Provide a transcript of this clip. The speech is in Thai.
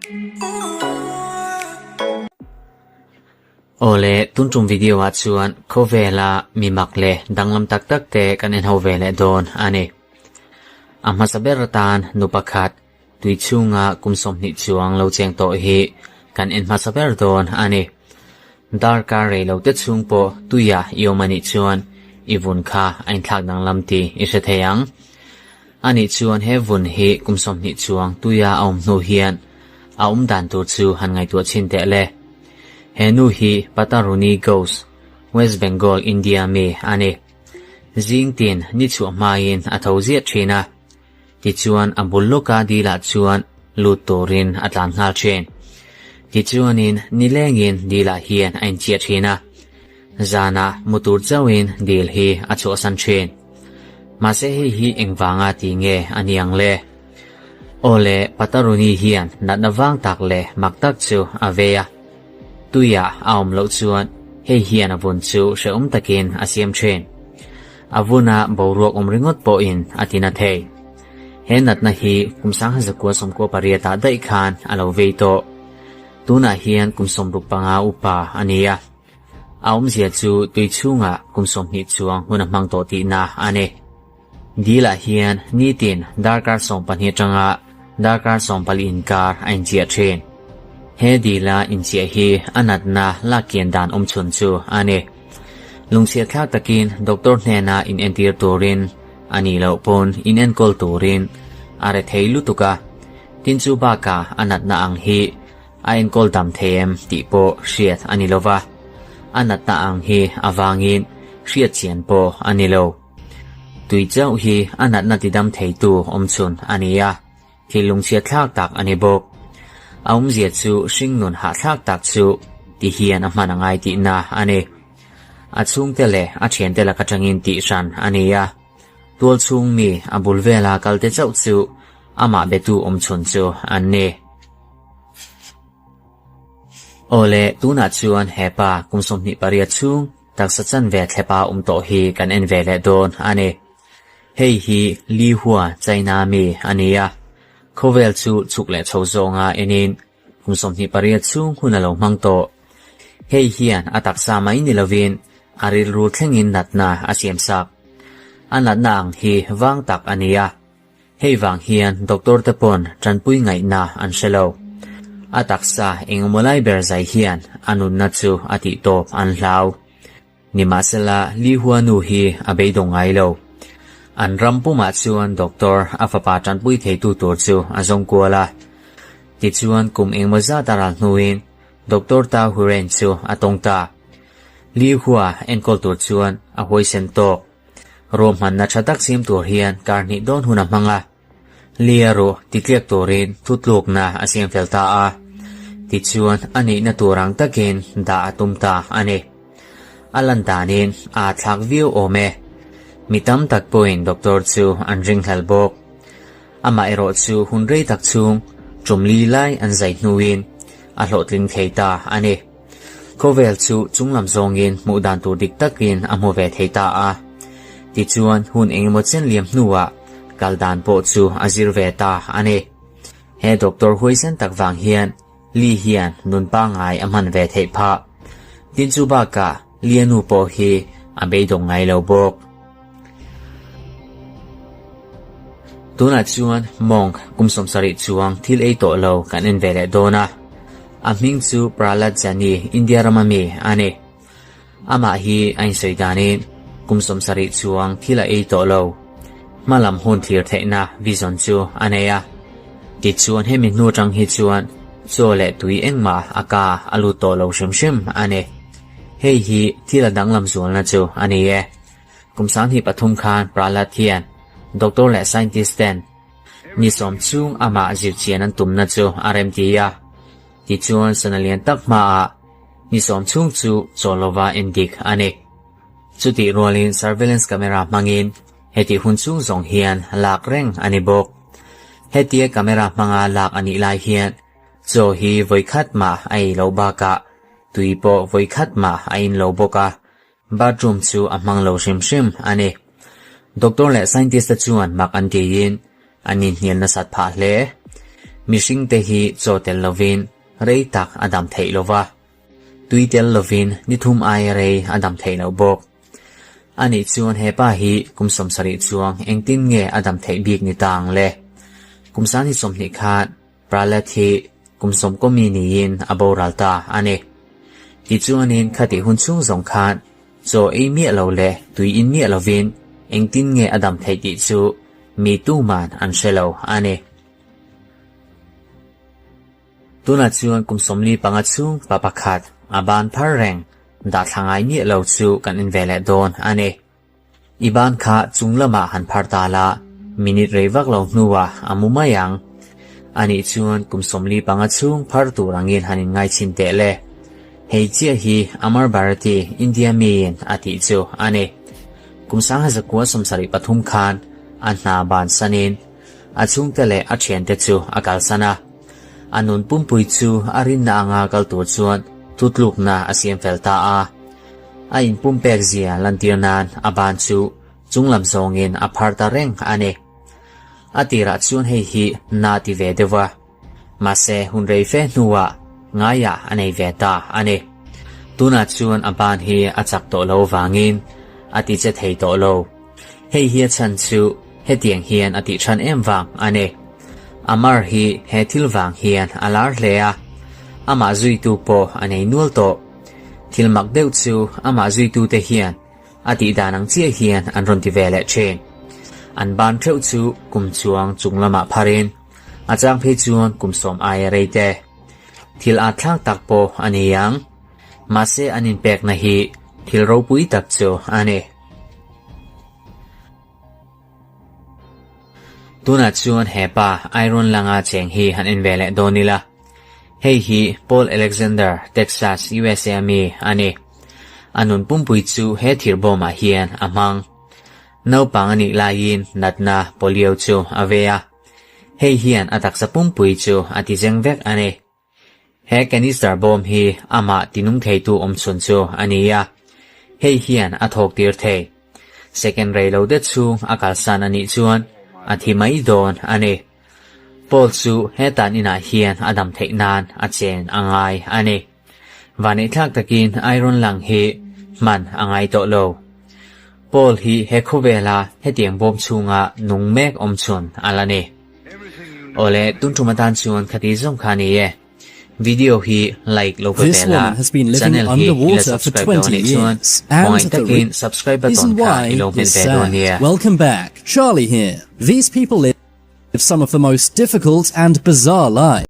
โอเลตุนจุมวิดีโออัดชวนโคเวลามีมักเลดังลำตักตักเตกันเอ็นโฮเวเลโดนอันนี้อามาสเบรตานนุปขัดตุยชูงะกุมสมนิจวงเราเจียงโตฮีกันเอ็นมาสเบรโดนอันนี้ดาร์การเรเราเตชุงโปตุยาอิโอมานิจวนอีวุนคาไอทักดังลำตีอิเสเทียงอันนี้ชวนเฮวุนฮีกุมสมนิจวงตุยาอมโนเฮียนอาดันตัวชูหันไงตัวชินเตเลเฮนูฮีปัตตารุนีโกสเวสต์เบงกอลอินเดียเมอันนี้จิงตินนิชัวมายินอัตเอาเจียชีนะที่ชวนอับุลลูกาดีละชวนลูตโตรินอัตลันฮาเชนที่ชวนินนิเลงินดีละเฮียนอินเจียชีนะจานะมุตุรเจ้าวินดีลฮีอัจฉสันเชนมาเซฮีเอ็งวางอาติเงอันยังเลโอเลปัตตารุนีเฮียนนัดนวางตักเลมักตักจูอเวียตุยาอาวมลชวนเฮียนอวุนจูเชอุมตะกินอาเซียมเชนอวุนาบรวกริงดโปอินอาตินาเทเฮนัดนาฮีกุมสังหสกัวสมกัวปริยตาได้ขานอลาเวโตตูนาเฮียนกุมสมรุปปังอาอุปาอันเนียอาวมเสียจูตุยชูงะกุมสมนิจวงหุนมังโตตีนาอันเนดีละเฮียนนีตินดาร์การส่งปัญหาจังอาดาร์การส่งปลินการอินเจียเชนเฮดีลาอินเจียฮีอนัดนาลาเกียนดานชุนจูอันเนลุงเสียข้าตะกินดรเนนาอินเอนติร์ตูรินอันนี้เราปนอินเอนกอลตูรินอาร์เทยลุตุกาตินจูบากาอนัดนาอังฮีอาเอนกอลดัมเทมติโปเชียดอันนี้โลวาอนัดนาอังฮีอาวางินเชียดเชียนโปอันนี้โลตุยเจ้าฮีอนัดนาติดัมเทยตูชุนอันนี้ยาที่ลุงเสียข้าตักอันนี้บอกอาเจียจูชิงนุนหาทักตักจูที่เฮียนมันง่ายตีนาอันนี้อาชุงเตเลอาเชียนเตลกัจจินติชันอันนี้ยาตัวชุงมีอาบุลเวลากัลเตเจ้าจูอามาเบตูชุนจูอันนี้โอเลตูนัดชวนเฮปากุมสมนิปริยชุงตักสัจจันเวทเฮปาโตฮีกันเอ็นเวเลโดนอันนี้เฮฮีลีหัวใจนามีอันนี้ยาโคเวลจูชุกเลชาวโซงาเอนินกุมสมนิปริยชุงหุนลงมังโตเฮียนอาตักสามัยนิลวินอาริลรูทเทงินนัดนาอาเซียมสักอันนัดนางฮีวางตักอันนี้วางเฮียนดรตะปนจันปุยไงนาอันเชลวอาตักสาเองมลายเบอร์ไซเฮียนอนุนัดจูอาติโตอันลาวนิมาเซลาลีหัวนูฮีอาเบยดงไงโลอันรัมปุมาชวนดรอาฟปาจันปุยเทตูตัวจูอาจงกัวละติชวนกุมเองมาซาตารันนูวินดรตาฮูเรนจูอาตงตาลีหัวเอ็นกอลตัวชวนอาหวยเซนโตรวมมันนัชตักซิมตัวเฮียนการนิดอนหุนมังะเลียโรติเกลียกตัวเรนทุตลูกนาอาเซียมเฟลตาอาติชวนอันนี้นตัวรังตะเกนดาตุมตาอันนี้อลันตานินอาทักวิวโอเมมีตั้มตักปอยน์ดรจูอันริงเฮลบอกอามาเอโรจูหุนเรตักชุงจุมลีไลอันใจนูวินอาโหลดลิงเทตาอันนี้โคเวลจูจุงลำซงยินมูดันตัวดิกตักินอโมเวเทตาอาติจวนหุนเองหมดเส้นเลียมนัวกัลดานโปจูอาซิรเวตาอันนี้เฮดรฮุยเซนตักวางเฮียนลีเฮียนนุนปังไงอมันเวเทพาตินจูบากาเลียนูโปฮีอาเบยดงไงเลวบอกตัวนัดชวนมองกุมสมสริจวงที่เอโตโลกันเอ็นเวเลโดนาอามิงจูปราลัดจานีอินเดียรามามีอันนี้อามาฮีไอน์ไซดานินกุมสมสริจวงที่ละเอโตโลมาลำหุนทีร์เทนาวิจอนจูอันเนียติดชวนให้มินูจังฮิจวนโซเลตุยเอ็งมาอากาอลูโตโลชิมอันนี้เฮียที่ละดังลำสวนนะจูอันนี้กุมสันที่ปฐุมคานปราลัดเทียนดรและไซน์ติสเตนนิสมชุงอามาจิวเชียนันตุมนัจูอาร์เอ็มทียาที่ชวนสนเลียนตักมานิสมชุงจูโซโลวาเอนดิกอันนี้จุดที่รัวลิน surveillance camera มังอินเฮติหุ่นชุงส่งเฮียนหลักเร่งอันนี้บอกเฮติเกมรามังอาหลักอันนี้ลายเฮียนโจฮีไว้คัดมาไอโลบากะตุยโปไว้คัดมาไอโลบกะบาดจุมจูอามังโลชิมอันนี้ดรและไซน์ติสต์ชวนมักอันเดียนอันนี้เนียนนัสัตพาเล mishing te hi chotel lovin rei tak adam thei lova tuitel lovin nithum ai rei adam thei lo bok ani chuan hepa hi kumsom sari chuang engtin nge adam thei bik ni tang le kumsan hi somni khat pralathi kumsom komini in aboralta ani ti chuanin khati hun chung zong khat cho ei mi lo le tui in mi lovin engtin nge adam thei ti chu mi tu man an shelo ani tuna chuan kumsom li panga chung papakhat aban phar reng da thangai ni lo chu kan in vele don ani iban kha chunglama han phar ta la minute rewak lo nuwa amuma yang ani chuan kumsom li panga chung phar tu rangin hanin ngai chin te le hei chia hi amar bharati india min ati chu ani kumsang ha zakwa somsari pathum khan anna ban sanin achung tele a thian te chu akal sana anun pumpui chu arin na anga kal tu chuan tutluk na asiam felta a in pumpek zia lantirnan aban chu chunglam zongin a pharta reng ane atira chuan hei hi na ti ve dewa mase hunrei fe nuwa ngaya anei veta ane tuna chuan aban hi achak to lo wangin ati che thei to lo hei hi chan chu he tiang hian ati than em wang ane amar hi he thil wang hian alar hlea ama zui tu po anei nual to thil mak deuh chu ama zui tu te hian ati danang chia hian an ron ti vele chen an ban theu chu kum chuang chunglama pharin achang phe chuan kumsom ai reite thil a thlang tak po ani yang mase anin pek na hi thil ro pui tak chu ani tuna chuan hepa iron langa cheng hi han in vele donila hei hi Paul Alexander Texas USA mi ani anun pumpui chu he thirboma hian amang no pangani lain natna polio chu avea hei hian atak sa pumpui chu ati jengvek ani he canister bomb hi ama tinung thei tu omchun chu ania hei hian athok tir thei second rail de chu akal san ani chuan athi mai don ani Paul chu hetan ina hian adam theinan achen angai ani vani thak takin iron lang hi man angai to lo Paul hi he khovela he tiang bom chunga nungmek omchun alani ole tuntumatan chuan khati zong khani ye video hi like lo This woman has been living underwater for 20 years, and the reason why is sad. Welcome back, Charlie here. These people live some of the most difficult and bizarre lives.